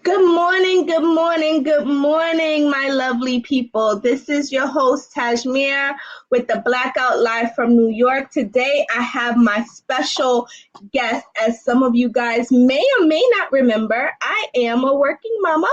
Good morning, good morning, good morning, my lovely people. This is your host, Tasemere, with the Blackout Live from New York. Today, I have my special guest. As some of you guys may or may not remember, I am a working mama.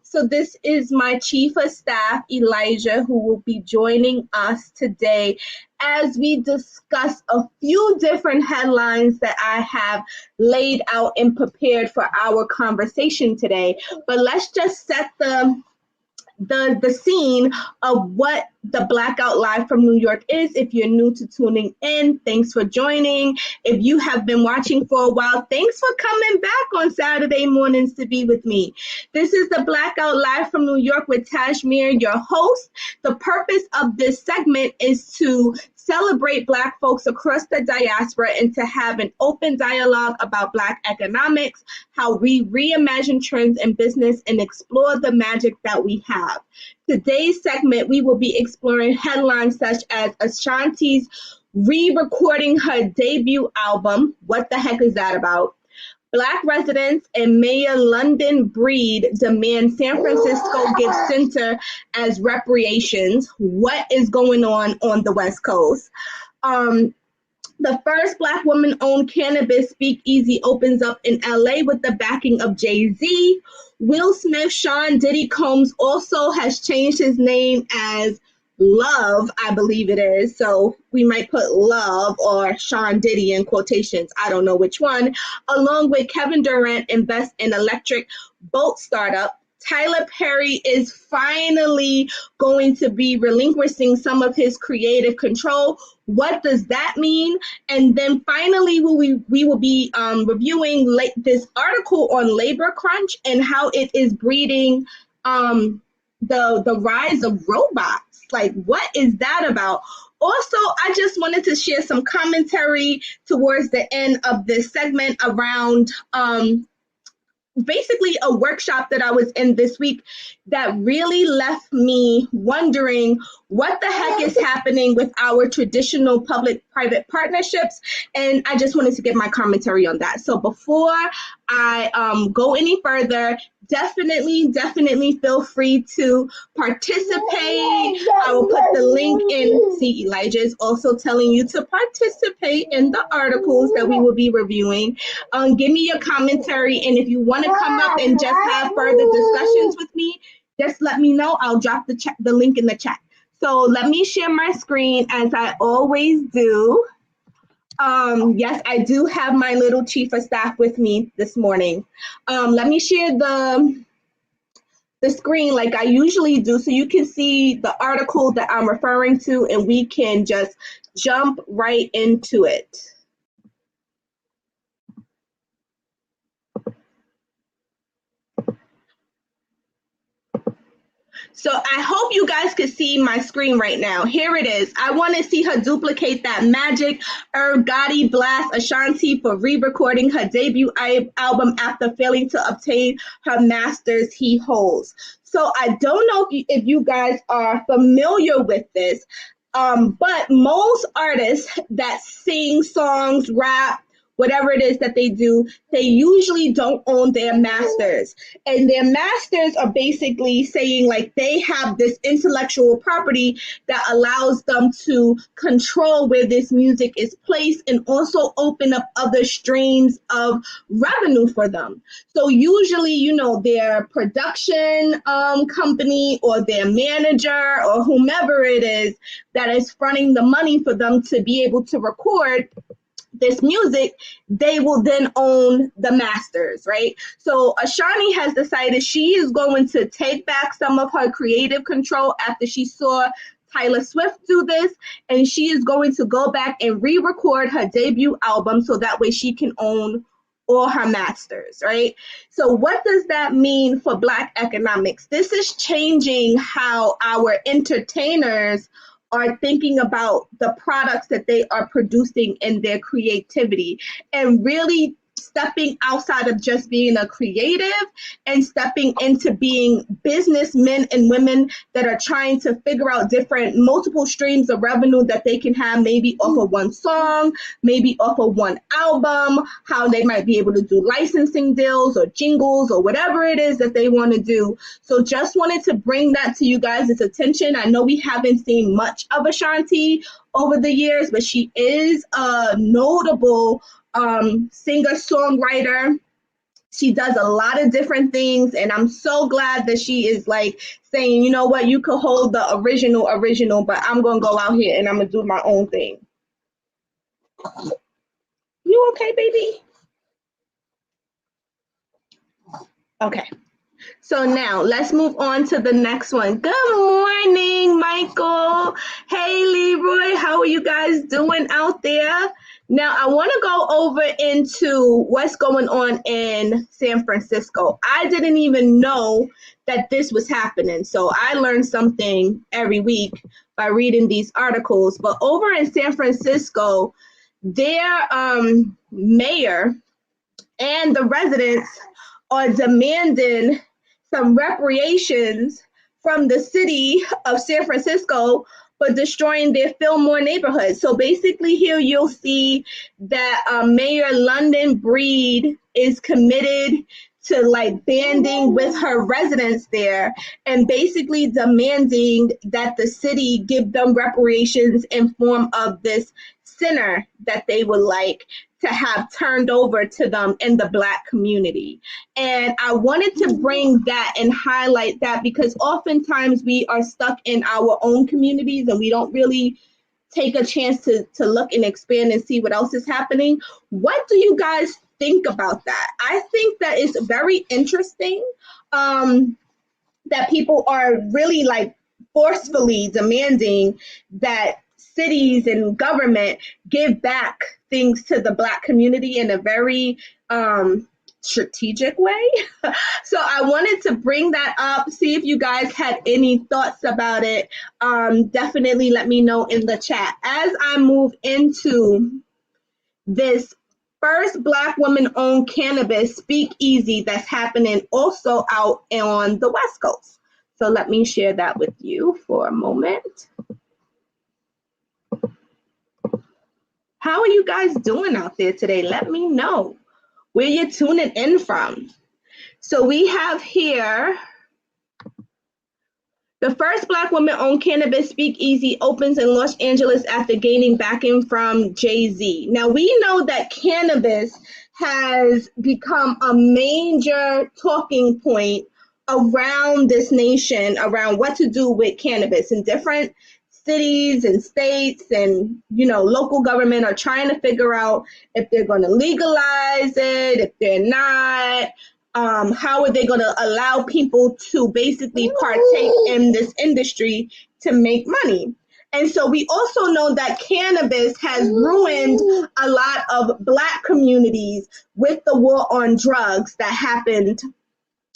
So this is my chief of staff, Elijah, who will be joining us today as we discuss a few different headlines that I have laid out and prepared for our conversation today. But let's just set the scene of what the Blackout Live from New York is. If you're new to tuning in, thanks for joining. If you have been watching for a while, thanks for coming back on Saturday mornings to be with me. This is the Blackout Live from New York with Tasemere, your host. The purpose of this segment is to celebrate Black folks across the diaspora and to have an open dialogue about Black economics, how we reimagine trends in business and explore the magic that we have. Today's segment, we will be exploring headlines such as Ashanti's re-recording her debut album. What the heck is that about? Black residents and Mayor London Breed demand San Francisco give center as reparations. What is going on the West Coast? The first Black woman-owned cannabis speakeasy opens up in LA with the backing of Jay-Z. Will Smith, Sean Diddy Combs also has changed his name as Love, I believe it is. So we might put Love or Sean Diddy in quotations. I don't know which one. Along with Kevin Durant Invest in electric boat startup. Tyler Perry is finally going to be relinquishing some of his creative control. What does that mean? And then finally, we will be reviewing this article on labor crunch and how it is breeding the rise of robots. Like, what is that about? Also, I just wanted to share some commentary towards the end of this segment around basically a workshop that I was in this week that really left me wondering what the heck is happening with our traditional public-private partnerships. And I just wanted to give my commentary on that. So before I go any further, definitely feel free to participate. I will put the link in. See, Elijah is also telling you to participate in the articles that we will be reviewing. Give me your commentary, and if you want to come up and just have further discussions with me, just let me know. I'll drop the link in the chat. So let me share my screen as I always do. Yes, I do have my little chief of staff with me this morning. Let me share the screen like I usually do so you can see the article that I'm referring to and we can just jump right into it. So I hope you guys can see my screen right now. Here it is. I want to see her duplicate that magic. Gotti blasts Ashanti for re-recording her debut album after failing to obtain her master's he holds. So I don't know if you guys are familiar with this, but most artists that sing songs, rap, whatever it is that they do, they usually don't own their masters. And their masters are basically saying like they have this intellectual property that allows them to control where this music is placed and also open up other streams of revenue for them. So usually, you know, their production company or their manager or whomever it is that is fronting the money for them to be able to record this music, they will then own the masters, right? So Ashanti has decided she is going to take back some of her creative control after she saw Taylor Swift do this, and she is going to go back and re-record her debut album so that way she can own all her masters, right? So what does that mean for Black economics? This is changing how our entertainers are thinking about the products that they are producing in their creativity and really stepping outside of just being a creative and stepping into being businessmen and women that are trying to figure out different multiple streams of revenue that they can have, maybe off of one song, maybe off of one album, how they might be able to do licensing deals or jingles or whatever it is that they want to do. So just wanted to bring that to you guys' attention. I know we haven't seen much of Ashanti over the years, but she is a notable singer-songwriter. She does a lot of different things, and I'm so glad that she is like saying, you know what, you could hold the original, but I'm gonna go out here and I'm gonna do my own thing. You okay, baby? Okay. So now let's move on to the next one. Good morning, Michael. Hey, Leroy. How are you guys doing out there? Now, I want to go over into what's going on in San Francisco. I didn't even know that this was happening. So I learn something every week by reading these articles. But over in San Francisco, their mayor and the residents are demanding some reparations from the city of San Francisco for destroying their Fillmore neighborhood. So basically here you'll see that Mayor London Breed is committed to like banding with her residents there and basically demanding that the city give them reparations in form of this center that they would like to have turned over to them in the Black community. And I wanted to bring that and highlight that because oftentimes we are stuck in our own communities and we don't really take a chance to look and expand and see what else is happening. What do you guys think about that? I think that it's very interesting that people are really like forcefully demanding that cities and government give back things to the Black community in a very strategic way. So I wanted to bring that up, see if you guys had any thoughts about it. Definitely let me know in the chat. As I move into this first Black woman-owned cannabis speakeasy that's happening also out on the West Coast. So let me share that with you for a moment. How are you guys doing out there today? Let me know where you're tuning in from. So we have here the first Black woman-owned cannabis speakeasy opens in Los Angeles after gaining backing from Jay-Z. Now we know that cannabis has become a major talking point around this nation, around what to do with cannabis in different cities and states and, you know, local government are trying to figure out if they're going to legalize it, if they're not, how are they going to allow people to basically partake in this industry to make money. And so we also know that cannabis has ruined a lot of Black communities with the war on drugs that happened,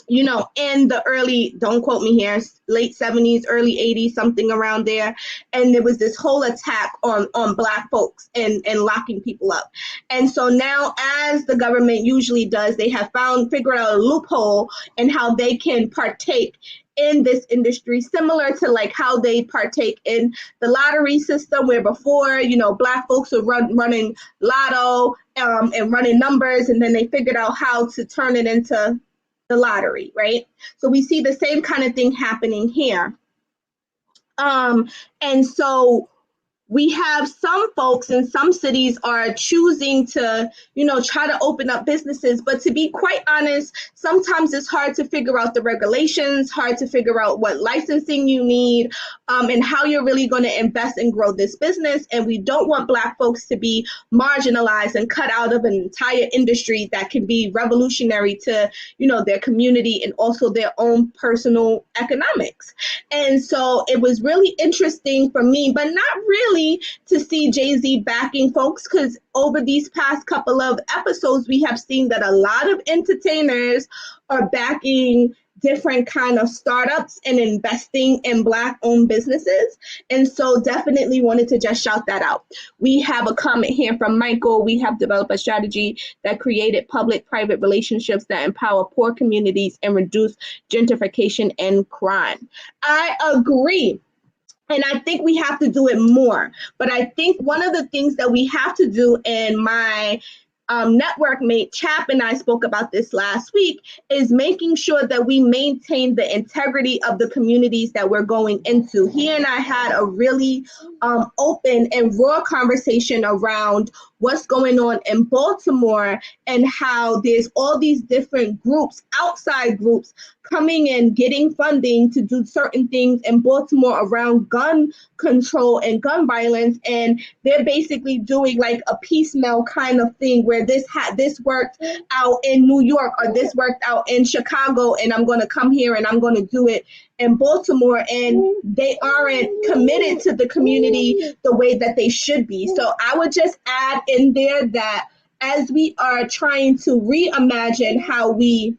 you know, in the early, don't quote me here, late 70s, early 80s, something around there. And there was this whole attack on Black folks and locking people up. And so now, as the government usually does, they have figured out a loophole in how they can partake in this industry, similar to like how they partake in the lottery system, where before, you know, Black folks were running lotto and running numbers, and then they figured out how to turn it into the lottery, right? So we see the same kind of thing happening here. And so we have some folks in some cities are choosing to, you know, try to open up businesses. But to be quite honest, sometimes it's hard to figure out the regulations, hard to figure out what licensing you need, and how you're really going to invest and grow this business. And we don't want Black folks to be marginalized and cut out of an entire industry that can be revolutionary to, you know, their community and also their own personal economics. And so it was really interesting for me, but not really, to see Jay-Z backing folks, because over these past couple of episodes, we have seen that a lot of entertainers are backing different kind of startups and investing in Black-owned businesses. And so definitely wanted to just shout that out. We have a comment here from Michael. We have developed a strategy that created public-private relationships that empower poor communities and reduce gentrification and crime. I agree. And I think we have to do it more. But I think one of the things that we have to do, and my network mate Chap and I spoke about this last week, is making sure that we maintain the integrity of the communities that we're going into. He and I had a really open and raw conversation around what's going on in Baltimore and how there's all these different groups, outside groups, coming in, getting funding to do certain things in Baltimore around gun control and gun violence. And they're basically doing like a piecemeal kind of thing where this worked out in New York or this worked out in Chicago, and I'm going to come here and I'm going to do it in Baltimore, and they aren't committed to the community the way that they should be. So I would just add in there that as we are trying to reimagine how we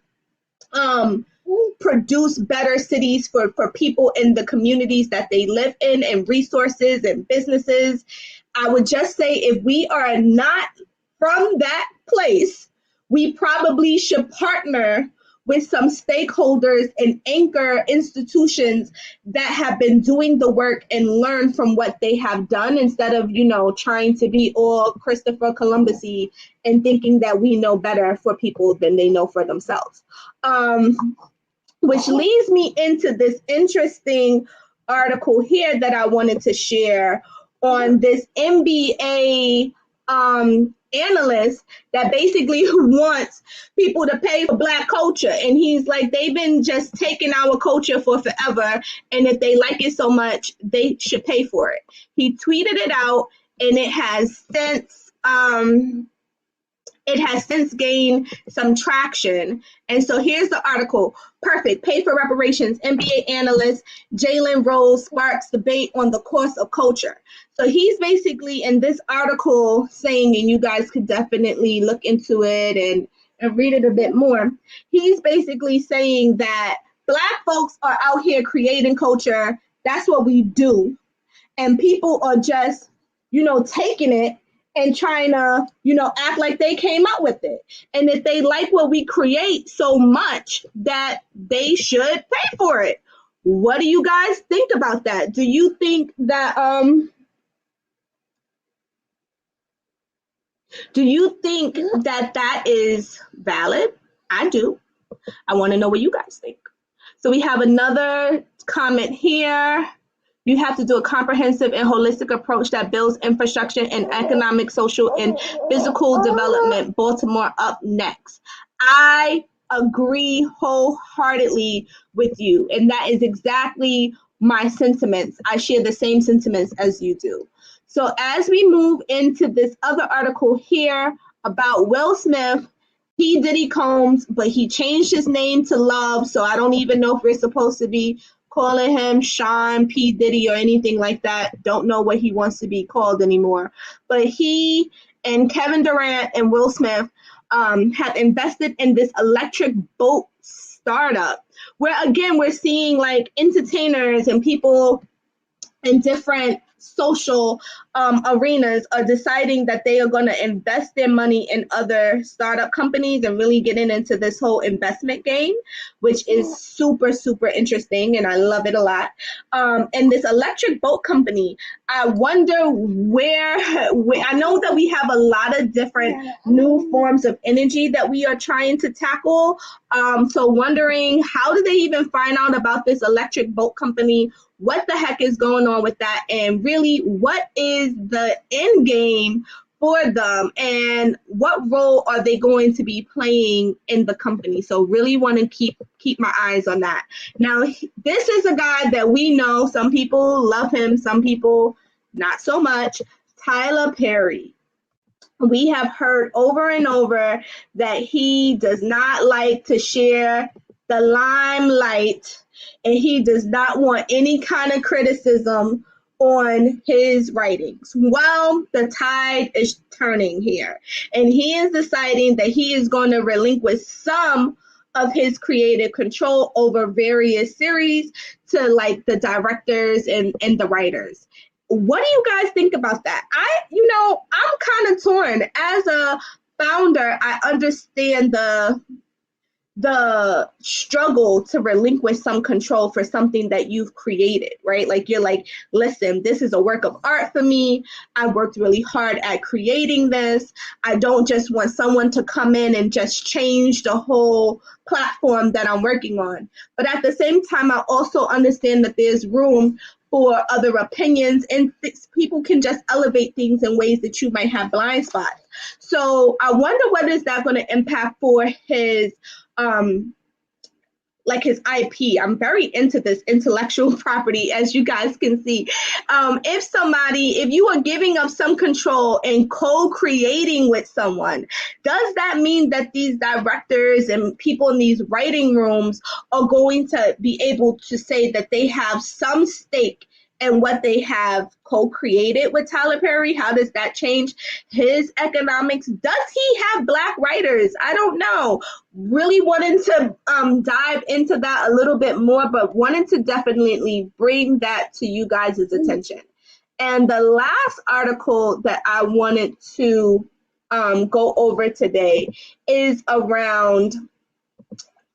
produce better cities for people in the communities that they live in, and resources and businesses, I would just say if we are not from that place, we probably should partner with some stakeholders and anchor institutions that have been doing the work and learn from what they have done, instead of, trying to be all Christopher Columbus-y and thinking that we know better for people than they know for themselves. Which leads me into this interesting article here that I wanted to share on this MBA analyst that basically wants people to pay for Black culture. And he's like, they've been just taking our culture for forever, and if they like it so much, they should pay for it. He tweeted it out, and it has since gained some traction. And so here's the article. Perfect. Pay for reparations. MBA analyst Jalen Rose sparks debate on the cost of culture. So he's basically in this article saying, and you guys could definitely look into it and read it a bit more. He's basically saying that Black folks are out here creating culture. That's what we do. And people are just, taking it and trying to, act like they came up with it. And if they like what we create so much, that they should pay for it. What do you guys think about that? Do you think that that is valid? I do. I want to know what you guys think. So we have another comment here. You have to do a comprehensive and holistic approach that builds infrastructure and economic, social, and physical development. Baltimore up next. I agree wholeheartedly with you, and that is exactly my sentiments. I share the same sentiments as you do. So as we move into this other article here about Will Smith, P. Diddy Combs, but he changed his name to Love, so I don't even know if we're supposed to be calling him Sean P. Diddy or anything like that. Don't know what he wants to be called anymore. But he and Kevin Durant and Will Smith have invested in this electric boat startup, where again we're seeing like entertainers and people in different social arenas are deciding that they are going to invest their money in other startup companies and really getting into this whole investment game, which is super, super interesting, and I love it a lot. And this electric boat company, I wonder where I know that we have a lot of different new forms of energy that we are trying to tackle. So wondering, how do they even find out about this electric boat company? What the heck is going on with that? And really, what is the end game for them? And what role are they going to be playing in the company? So really want to keep my eyes on that. Now, this is a guy that we know. Some people love him, some people not so much. Tyler Perry. We have heard over and over that he does not like to share the limelight, and he does not want any kind of criticism on his writings. Well, the tide is turning here, and he is deciding that he is going to relinquish some of his creative control over various series to like the directors and the writers. What do you guys think about that? I'm kind of torn. As a founder, I understand the struggle to relinquish some control for something that you've created, right? Like you're like, listen, this is a work of art for me. I worked really hard at creating this. I don't just want someone to come in and just change the whole platform that I'm working on. But at the same time, I also understand that there's room for other opinions, and people can just elevate things in ways that you might have blind spots. So I wonder what is that going to impact for his like his IP. I'm very into this intellectual property, as you guys can see. If you are giving up some control and co-creating with someone, does that mean that these directors and people in these writing rooms are going to be able to say that they have some stake in what they have co-created with Tyler Perry? How does that change his economics? Does he have Black writers? I don't know. Really wanting to dive into that a little bit more, but wanting to definitely bring that to you guys' attention. And the last article that I wanted to go over today is around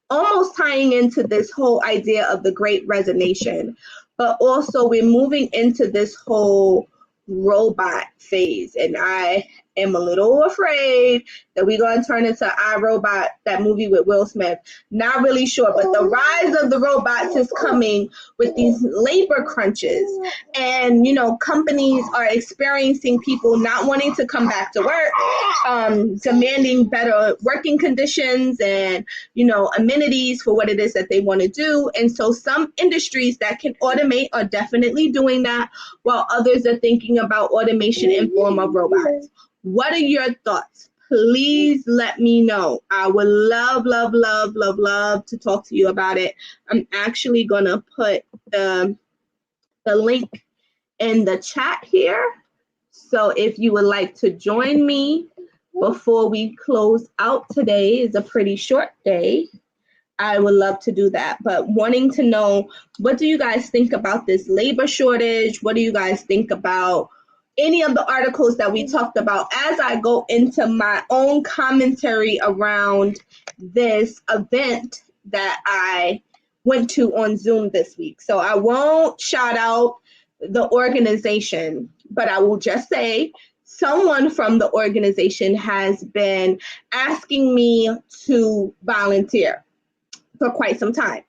almost tying into this whole idea of the Great Resignation, but also we're moving into this whole robot phase. And I am a little afraid that we're going to turn into iRobot, that movie with Will Smith. Not really sure, but the rise of the robots is coming with these labor crunches. And, companies are experiencing people not wanting to come back to work, demanding better working conditions and, amenities for what it is that they want to do. And so some industries that can automate are definitely doing that, while others are thinking about automation in form of robots. What are your thoughts? Please let me know. I would love, love, love, love, love to talk to you about it. I'm actually going to put the link in the chat here. So if you would like to join me before we close out today, is a pretty short day, I would love to do that. But wanting to know, what do you guys think about this labor shortage? What do you guys think about any of the articles that we talked about as I go into my own commentary around this event that I went to on Zoom this week? So I won't shout out the organization, but I will just say someone from the organization has been asking me to volunteer for quite some time.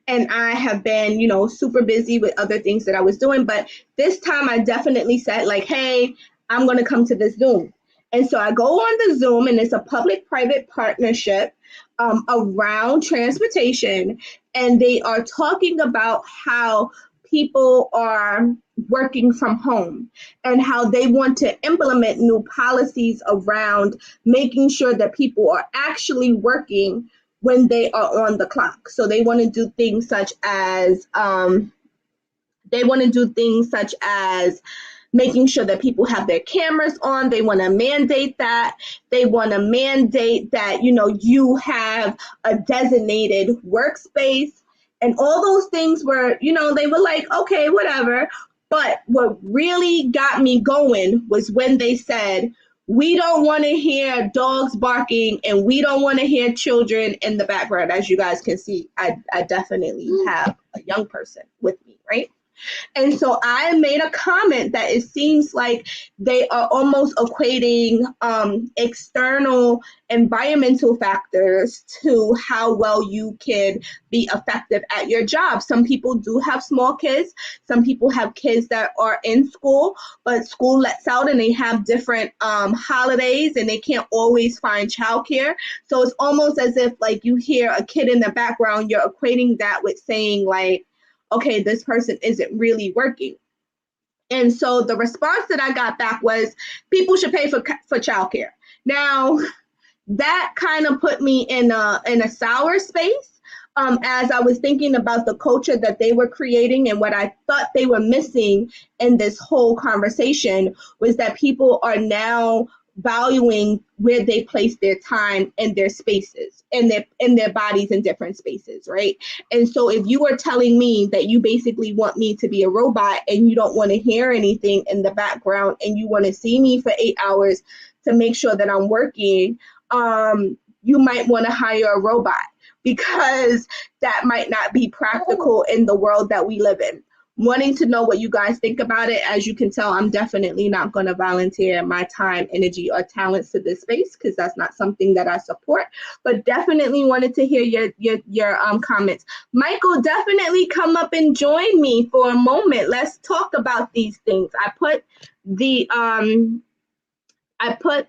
And I have been, super busy with other things that I was doing. But this time I definitely said, like, hey, I'm going to come to this Zoom. And so I go on the Zoom, and it's a public-private partnership around transportation. And they are talking about how people are working from home and how they want to implement new policies around making sure that people are actually working when they are on the clock. So they want to do things such as making sure that people have their cameras on. They want to mandate that. They want to mandate that, you have a designated workspace, and all those things were, they were like, okay, whatever. But what really got me going was when they said, we don't want to hear dogs barking, and we don't want to hear children in the background. As you guys can see, I definitely have a young person with me, right? And so I made a comment that it seems like they are almost equating external environmental factors to how well you can be effective at your job. Some people do have small kids. Some people have kids that are in school, but school lets out and they have different holidays, and they can't always find childcare. So it's almost as if like you hear a kid in the background, you're equating that with saying like, okay, this person isn't really working. And so the response that I got back was, people should pay for childcare. Now, that kind of put me in a sour space as I was thinking about the culture that they were creating, and what I thought they were missing in this whole conversation was that people are now valuing where they place their time and their spaces and their bodies in different spaces, right? And so if you are telling me that you basically want me to be a robot and you don't want to hear anything in the background and you want to see me for 8 hours to make sure that I'm working, you might want to hire a robot, because that might not be practical in the world that we live in. Wanting to know what you guys think about it. As you can tell, I'm definitely not going to volunteer my time, energy, or talents to this space, because that's not something that I support. But definitely wanted to hear your comments. Michael, definitely come up and join me for a moment. Let's talk about these things. I put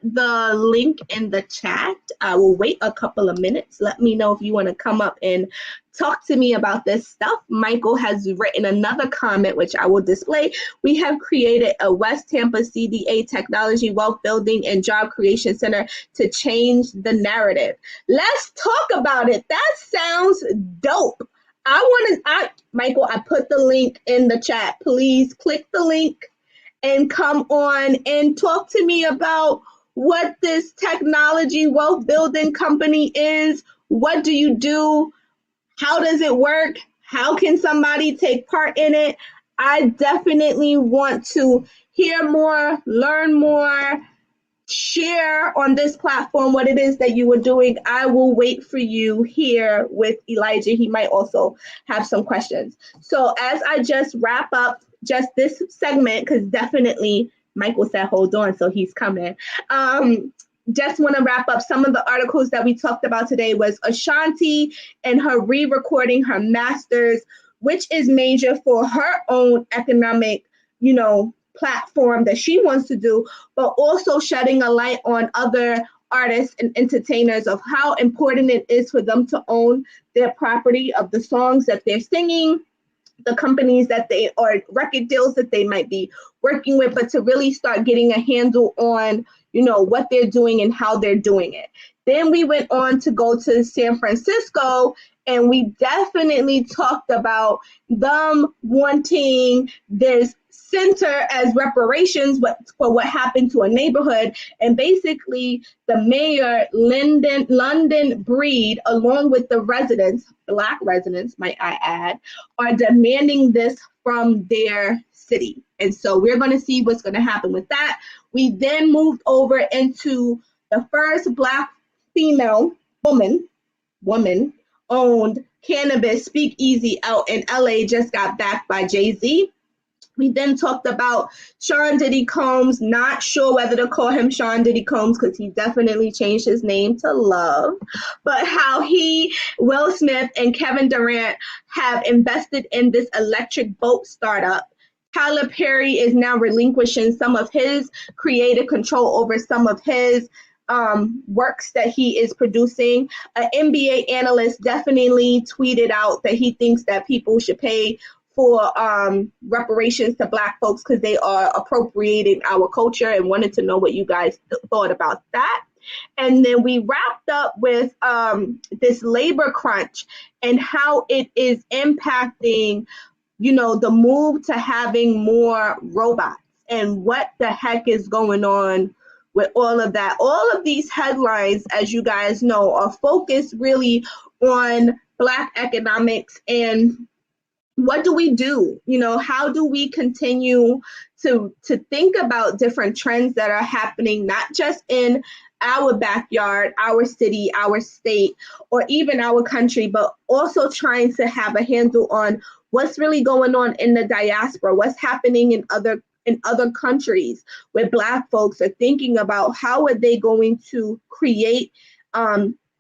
the link in the chat. I will wait a couple of minutes. Let me know if you want to come up and talk to me about this stuff. Michael has written another comment, which I will display. We have created a West Tampa CDA Technology Wealth Building and Job Creation Center to change the narrative. Let's talk about it. That sounds dope. Michael, I put the link in the chat. Please click the link and come on and talk to me about what this technology wealth building company is. What do you do? How does it work? How can somebody take part in it? I definitely want to hear more, learn more, share on this platform what it is that you are doing. I will wait for you here with Elijah. He might also have some questions. So as I just wrap up just this segment, because definitely Michael said, hold on, so he's coming. Just want to wrap up some of the articles that we talked about today was Ashanti and her re-recording her master's, which is major for her own economic, platform that she wants to do, but also shedding a light on other artists and entertainers of how important it is for them to own their property of the songs that they're singing, the companies that they or record deals that they might be working with, but to really start getting a handle on, what they're doing and how they're doing it. Then we went on to go to San Francisco, and we definitely talked about them wanting this center as reparations for what happened to a neighborhood. And basically the mayor, London Breed, along with the residents, Black residents, might I add, are demanding this from their city. And so we're going to see what's going to happen with that. We then moved over into the first Black female woman owned cannabis speakeasy out in LA, just got backed by Jay-Z. We then talked about Sean Diddy Combs, not sure whether to call him Sean Diddy Combs because he definitely changed his name to Love, but how he, Will Smith, and Kevin Durant have invested in this electric boat startup. Tyler Perry is now relinquishing some of his creative control over some of his works that he is producing. An NBA analyst definitely tweeted out that he thinks that people should pay for reparations to Black folks because they are appropriating our culture, and wanted to know what you guys thought about that. And then we wrapped up with this labor crunch and how it is impacting, the move to having more robots and what the heck is going on with all of that. All of these headlines, as you guys know, are focused really on Black economics and what do we do? How do we continue to think about different trends that are happening, not just in our backyard, our city, our state, or even our country, but also trying to have a handle on what's really going on in the diaspora, what's happening in other countries where Black folks are thinking about how are they going to create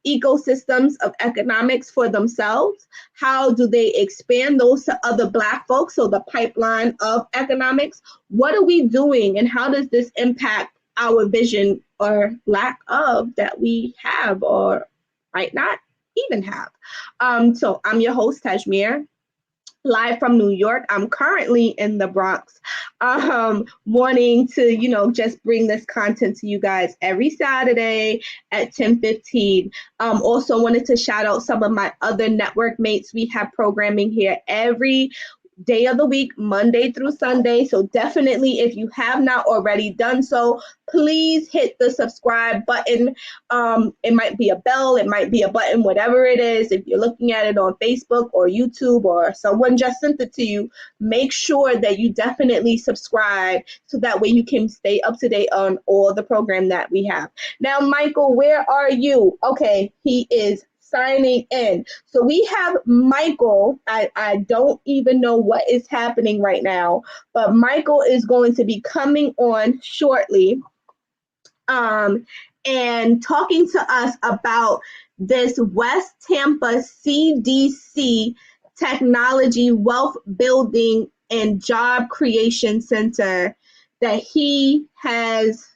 ecosystems of economics for themselves. How do they expand those to other Black folks? So the pipeline of economics, what are we doing and how does this impact our vision or lack of that we have or might not even have? So I'm your host, Tasemere, live from New York. I'm currently in the Bronx, wanting to, just bring this content to you guys every Saturday at 10:15. Also wanted to shout out some of my other network mates. We have programming here every day of the week, Monday through Sunday. So definitely, if you have not already done so, please hit the subscribe button. It might be a bell, it might be a button, whatever it is. If you're looking at it on Facebook or YouTube or someone just sent it to you, make sure that you definitely subscribe so that way you can stay up to date on all the program that we have. Now, Michael, where are you? Okay, he is signing in. So we have Michael. I don't even know what is happening right now, but Michael is going to be coming on shortly and talking to us about this West Tampa CDC Technology Wealth Building and Job Creation Center that he has,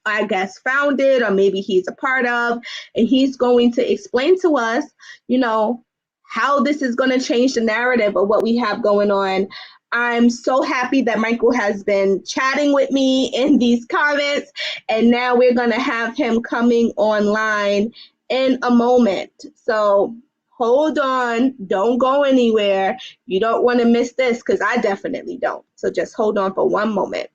I guess, founded, or maybe he's a part of, and he's going to explain to us, how this is going to change the narrative of what we have going on. I'm so happy that Michael has been chatting with me in these comments, and now we're going to have him coming online in a moment. So hold on, don't go anywhere. You don't want to miss this, because I definitely don't. So just hold on for one moment.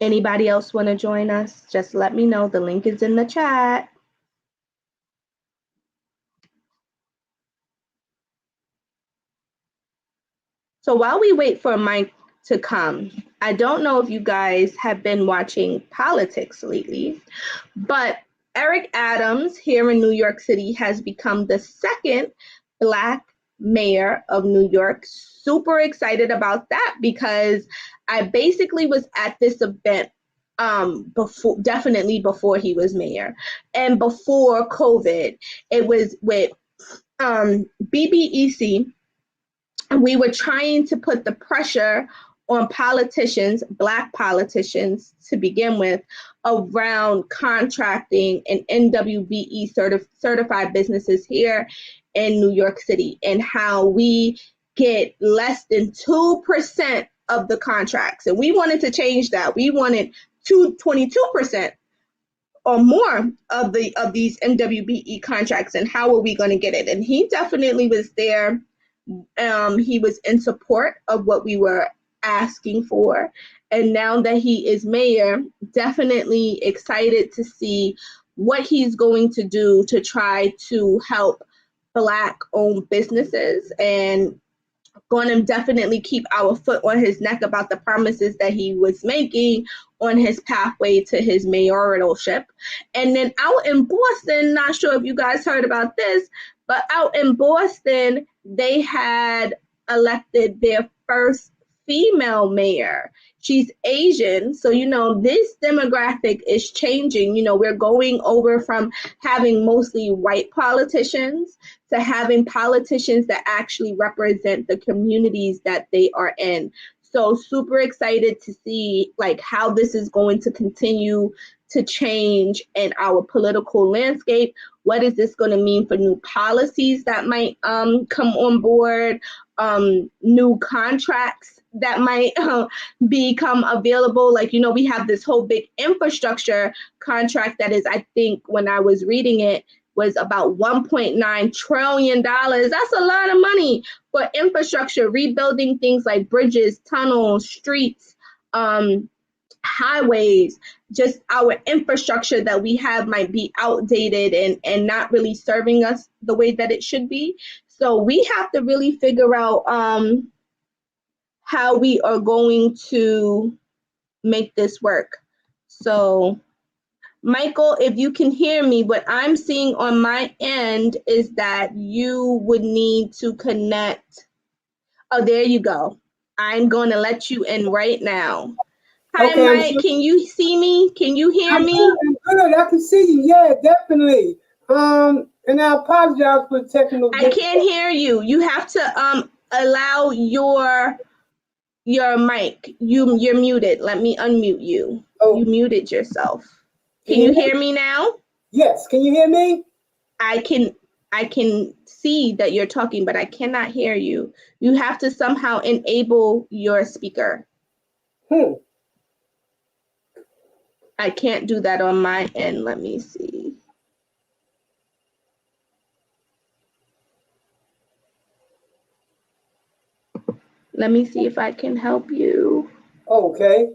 Anybody else want to join us? Just let me know. The link is in the chat. So while we wait for Mike to come, I don't know if you guys have been watching politics lately, but Eric Adams here in New York City has become the second Black mayor of New York. Super excited about that, because I basically was at this event before he was mayor, and before COVID. It was with BBEC, and we were trying to put the pressure on politicians, Black politicians to begin with, around contracting and NWBE certified businesses here in New York City, and how we get less than 2% of the contracts. And we wanted to change that. We wanted 22% or more of these NWBE contracts, and how are we going to get it? And he definitely was there. He was in support of what we were asking for. And now that he is mayor, definitely excited to see what he's going to do to try to help Black-owned businesses, and going to definitely keep our foot on his neck about the promises that he was making on his pathway to his mayoralship. And then out in Boston, not sure if you guys heard about this, but out in Boston, they had elected their first female mayor. She's Asian. So, this demographic is changing. We're going over from having mostly white politicians to having politicians that actually represent the communities that they are in. So super excited to see how this is going to continue to change in our political landscape. What is this going to mean for new policies that might come on board, new contracts that might become available? We have this whole big infrastructure contract that is, I think when I was reading it, was about $1.9 trillion. That's a lot of money for infrastructure, rebuilding things like bridges, tunnels, streets, highways. Just our infrastructure that we have might be outdated and not really serving us the way that it should be. So we have to really figure out how we are going to make this work. So Michael, if you can hear me, what I'm seeing on my end is that you would need to connect. Oh, there you go. I'm going to let you in right now. Hi, okay, Mike. Can you see me? Can you hear me? I'm good. I can see you. Yeah, definitely. And I apologize for the technical. I can't hear you. You have to allow your mic. You're muted. Let me unmute you. Oh. You muted yourself. Can you hear me now? Yes. Can you hear me? I can I can see that you're talking, but I cannot hear you. You have to somehow enable your speaker. I can't do that on my end. Let me see. Let me see if I can help you. Okay.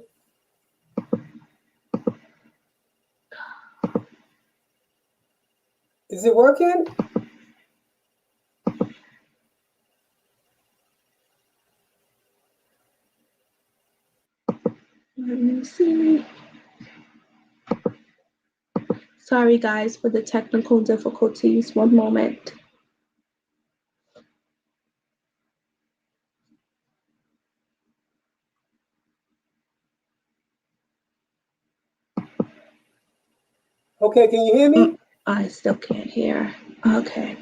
Is it working? Let me see. Sorry, guys, for the technical difficulties. One moment. Okay, can you hear me? I still can't hear. Okay.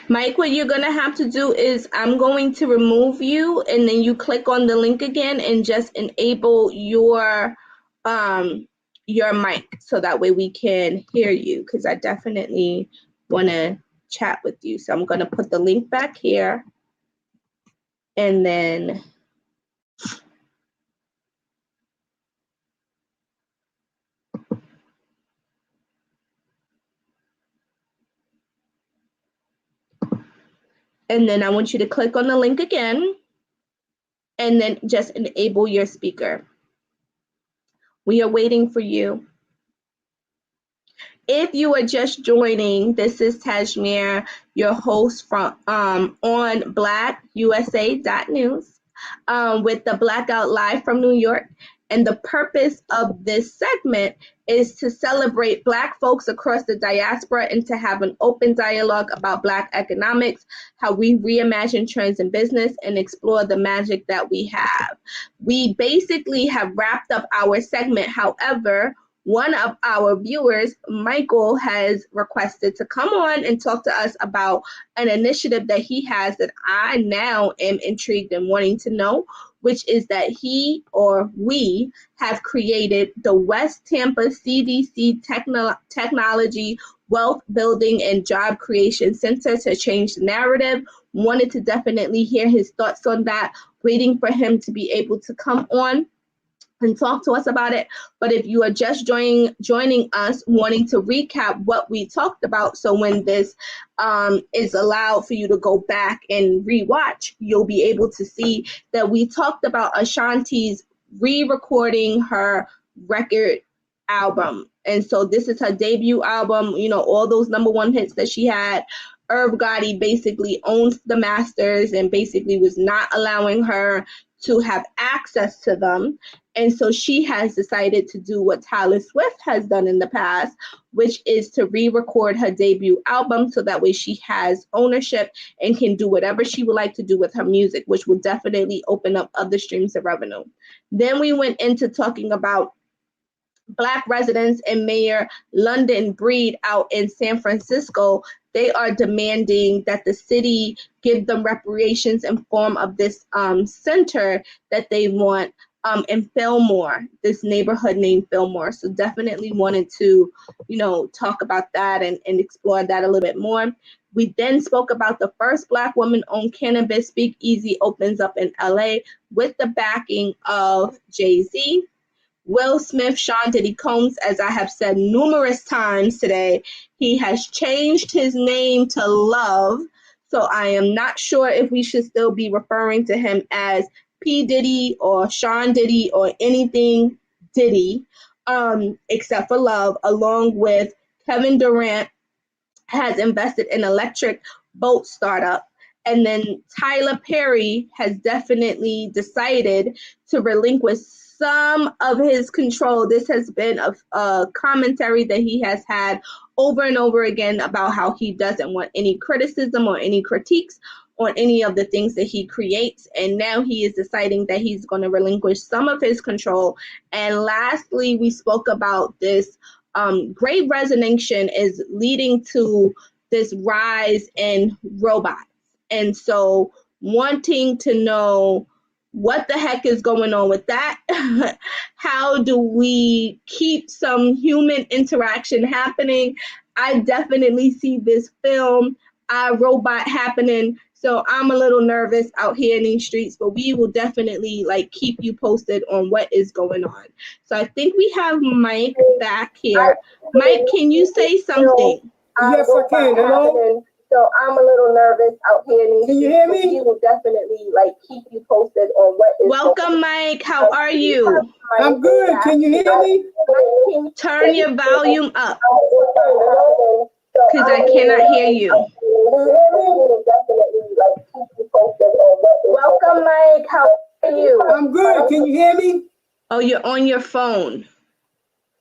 Mike, what you're going to have to do is I'm going to remove you, and then you click on the link again and just enable your mic so that way we can hear you, because I definitely want to chat with you. So I'm going to put the link back here, and then I want you to click on the link again, and then just enable your speaker. We are waiting for you. If you are just joining, this is Tasemere, your host from on blackusa.news with the Blackout Live from New York. And the purpose of this segment is to celebrate Black folks across the diaspora and to have an open dialogue about Black economics, how we reimagine trends in business, and explore the magic that we have. We basically have wrapped up our segment. However, one of our viewers, Michael, has requested to come on and talk to us about an initiative that he has that I now am intrigued and wanting to know, which is that we have created the West Tampa CDC Technology Wealth Building and Job Creation Center to change the narrative. Wanted to definitely hear his thoughts on that, waiting for him to be able to come on and talk to us about it. But if you are just joining us, wanting to recap what we talked about, so when this is allowed for you to go back and rewatch, you'll be able to see that we talked about Ashanti's re-recording her record album. And so this is her debut album, all those #1 hits that she had. Irv Gotti basically owns the masters and basically was not allowing her to have access to them. And so she has decided to do what Taylor Swift has done in the past, which is to re-record her debut album so that way she has ownership and can do whatever she would like to do with her music, which will definitely open up other streams of revenue. Then we went into talking about Black residents and Mayor London Breed out in San Francisco. They are demanding that the city give them reparations in form of this center that they want in Fillmore, this neighborhood named Fillmore. So definitely wanted to, talk about that and explore that a little bit more. We then spoke about the first Black woman-owned cannabis Speakeasy Opens up in LA with the backing of Jay-Z. Will Smith, Sean Diddy Combs, as I have said numerous times today, he has changed his name to Love. So I am not sure if we should still be referring to him as P. Diddy or Sean Diddy or anything Diddy, except for Love, along with Kevin Durant has invested in electric boat startup. And then Tyler Perry has definitely decided to relinquish some of his control. This has been a commentary that he has had over and over again about how he doesn't want any criticism or any critiques on any of the things that he creates. And now he is deciding that he's going to relinquish some of his control. And lastly, we spoke about this great resignation is leading to this rise in robots. And so wanting to know what the heck is going on with that? How do we keep some human interaction happening? I definitely see this film iRobot happening. So I'm a little nervous out here in these streets, but we will definitely like keep you posted on what is going on. So I think we have Mike back here. Mike, can you say something? Yes, I can. Hello? So I'm a little nervous out here in these Can you hear me? We will definitely like keep you posted on what is Welcome, Mike. How are you? I'm good. Can you hear me? Turn your volume up because I cannot hear you. Welcome, Mike. How are you? I'm good. Can you hear me? Oh, you're on your phone.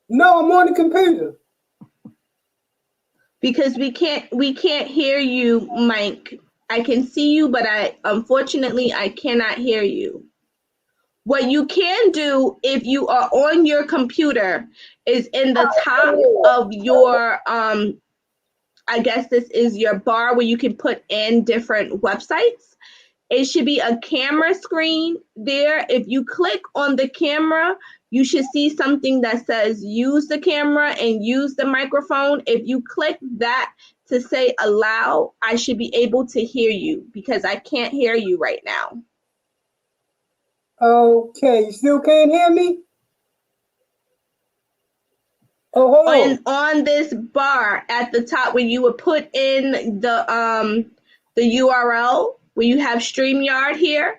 No, I'm on the computer. Because we can't hear you, Mike. I can see you, but unfortunately I cannot hear you. What you can do if you are on your computer is in the top of your I guess this is your bar where you can put in different websites. It should be a camera screen there. If you click on the camera, you should see something that says use the camera and use the microphone. If you click that to say allow, I should be able to hear you because I can't hear you right now. Okay, you still can't hear me? Oh, hold on. On this bar at the top where you would put in the URL where you have StreamYard here,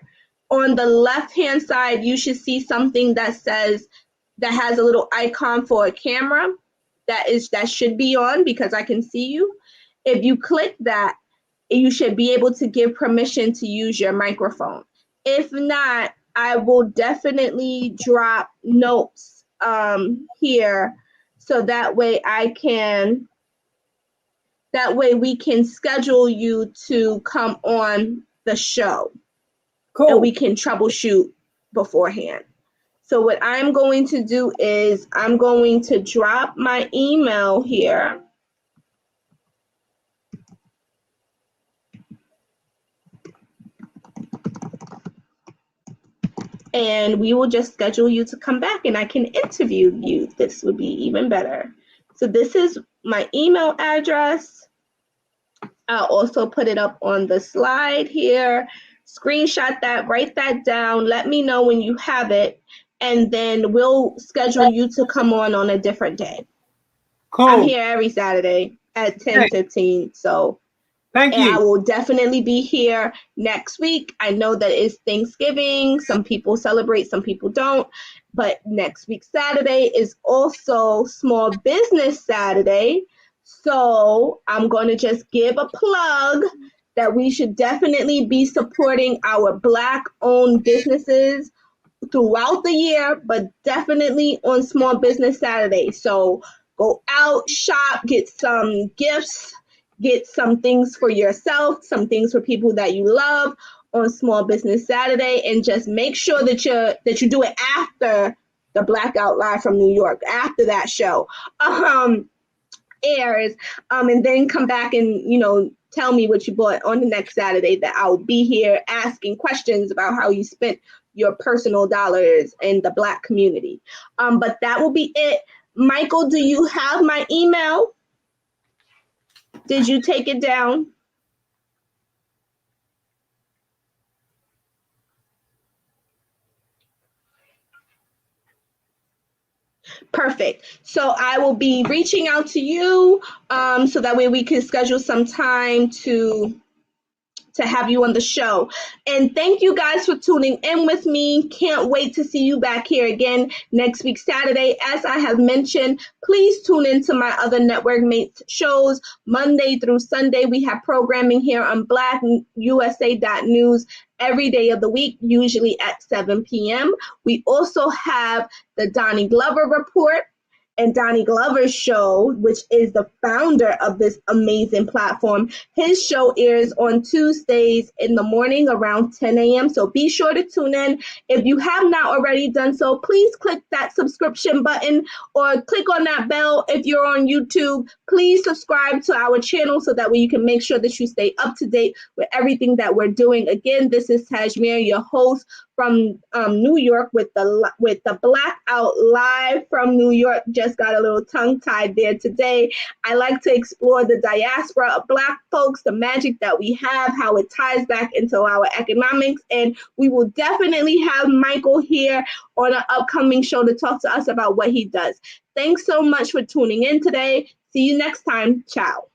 on the left-hand side, you should see something that has a little icon for a camera that should be on because I can see you. If you click that, you should be able to give permission to use your microphone. If not, I will definitely drop notes here so that way we can schedule you to come on the show. Cool. And we can troubleshoot beforehand. So what I'm going to do is I'm going to drop my email here. And we will just schedule you to come back and I can interview you. This would be even better. So this is my email address. I'll also put it up on the slide here. Screenshot that, write that down. Let me know when you have it. And then we'll schedule you to come on a different day. Cool. I'm here every Saturday at 10:15. So thank you. I will definitely be here next week. I know that it's Thanksgiving. Some people celebrate, some people don't. But next week, Saturday, is also Small Business Saturday. So I'm going to just give a plug that we should definitely be supporting our Black-owned businesses throughout the year, but definitely on Small Business Saturday. So go out, shop, get some gifts, get some things for yourself, some things for people that you love on Small Business Saturday, and just make sure that you do it after the Blackout Live from New York, after that show airs, and then come back and tell me what you bought on the next Saturday. That I'll be here asking questions about how you spent your personal dollars in the Black community. But that will be it. Michael, do you have my email? Did you take it down? Perfect. So I will be reaching out to you so that way we can schedule some time to have you on the show. And thank you guys for tuning in with me. Can't wait to see you back here again next week, Saturday. As I have mentioned, please tune into my other network mates shows. Monday through Sunday, we have programming here on BlackUSA.News every day of the week, usually at 7 p.m. We also have the Donnie Glover Report and Donnie Glover's show, which is the founder of this amazing platform. His show airs on Tuesdays in the morning around 10 a.m. So be sure to tune in. If you have not already done so, please click that subscription button or click on that bell if you're on YouTube. Please subscribe to our channel so that way you can make sure that you stay up to date with everything that we're doing. Again, this is Tasemere, your host from New York with the Blackout live from New York. Just got a little tongue-tied there today. I like to explore the diaspora of Black folks, the magic that we have, how it ties back into our economics, and we will definitely have Michael here on an upcoming show to talk to us about what he does. Thanks so much for tuning in today. See you next time. Ciao.